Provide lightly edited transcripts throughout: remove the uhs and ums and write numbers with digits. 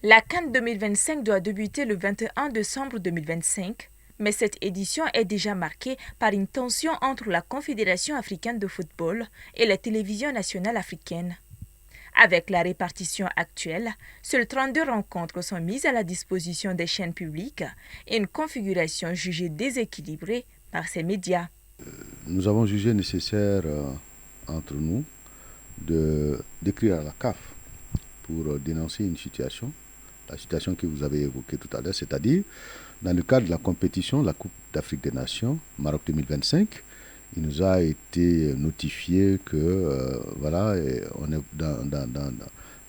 La CAN 2025 doit débuter le 21 décembre 2025, mais cette édition est déjà marquée par une tension entre la Confédération africaine de football et la télévision nationale africaine. Avec la répartition actuelle, seules 32 rencontres sont mises à la disposition des chaînes publiques et une configuration jugée déséquilibrée par ces médias. Nous avons jugé nécessaire entre nous d'écrire à la CAF pour dénoncer une situation, la situation que vous avez évoquée tout à l'heure, c'est-à-dire dans le cadre de la compétition, la Coupe d'Afrique des Nations, Maroc 2025, il nous a été notifié que on est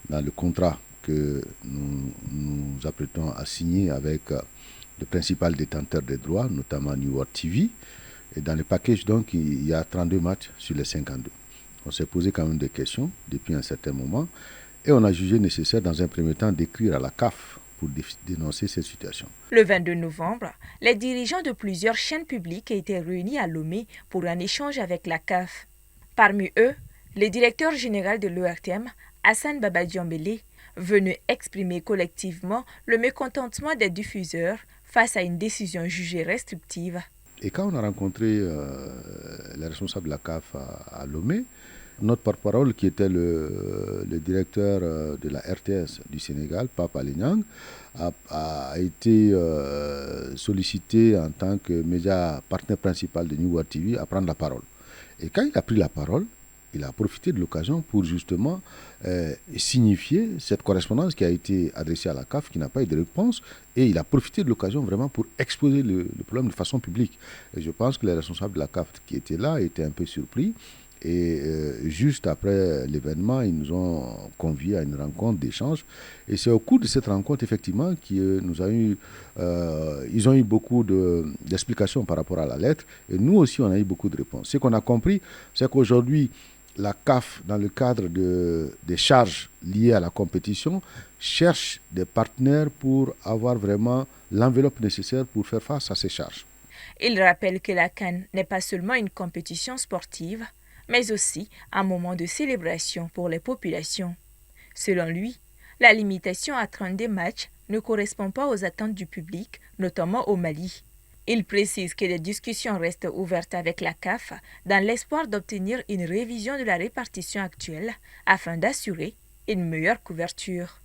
dans le contrat que nous apprêtons à signer avec le principal détenteur des droits, notamment New World TV. Et dans le package, donc, il y a 32 matchs sur les 52. On s'est posé quand même des questions depuis un certain moment et on a jugé nécessaire, dans un premier temps, d'écrire à la CAF pour dénoncer cette situation. Le 22 novembre, les dirigeants de plusieurs chaînes publiques étaient réunis à Lomé pour un échange avec la CAF. Parmi eux, le directeur général de l'ORTM, Hassan Babadiambélé, venu exprimer collectivement le mécontentement des diffuseurs face à une décision jugée restrictive. Et quand on a rencontré les responsables de la CAF à Lomé, notre porte-parole, qui était le directeur de la RTS du Sénégal, Pape Alé-Niang, a été sollicité en tant que média partenaire principal de New World TV à prendre la parole. Et quand il a pris la parole, il a profité de l'occasion pour justement signifier cette correspondance qui a été adressée à la CAF, qui n'a pas eu de réponse, et il a profité de l'occasion vraiment pour exposer le problème de façon publique. Et je pense que les responsables de la CAF qui étaient là étaient un peu surpris. Et juste après l'événement, ils nous ont conviés à une rencontre d'échange. Et c'est au cours de cette rencontre, effectivement, qu'ils ils ont eu beaucoup d'explications par rapport à la lettre. Et nous aussi, on a eu beaucoup de réponses. Ce qu'on a compris, c'est qu'aujourd'hui, la CAF, dans le cadre des charges liées à la compétition, cherche des partenaires pour avoir vraiment l'enveloppe nécessaire pour faire face à ces charges. Il rappelle que la CAN n'est pas seulement une compétition sportive, mais aussi un moment de célébration pour les populations. Selon lui, la limitation à 32 matchs ne correspond pas aux attentes du public, notamment au Mali. Il précise que les discussions restent ouvertes avec la CAF dans l'espoir d'obtenir une révision de la répartition actuelle afin d'assurer une meilleure couverture.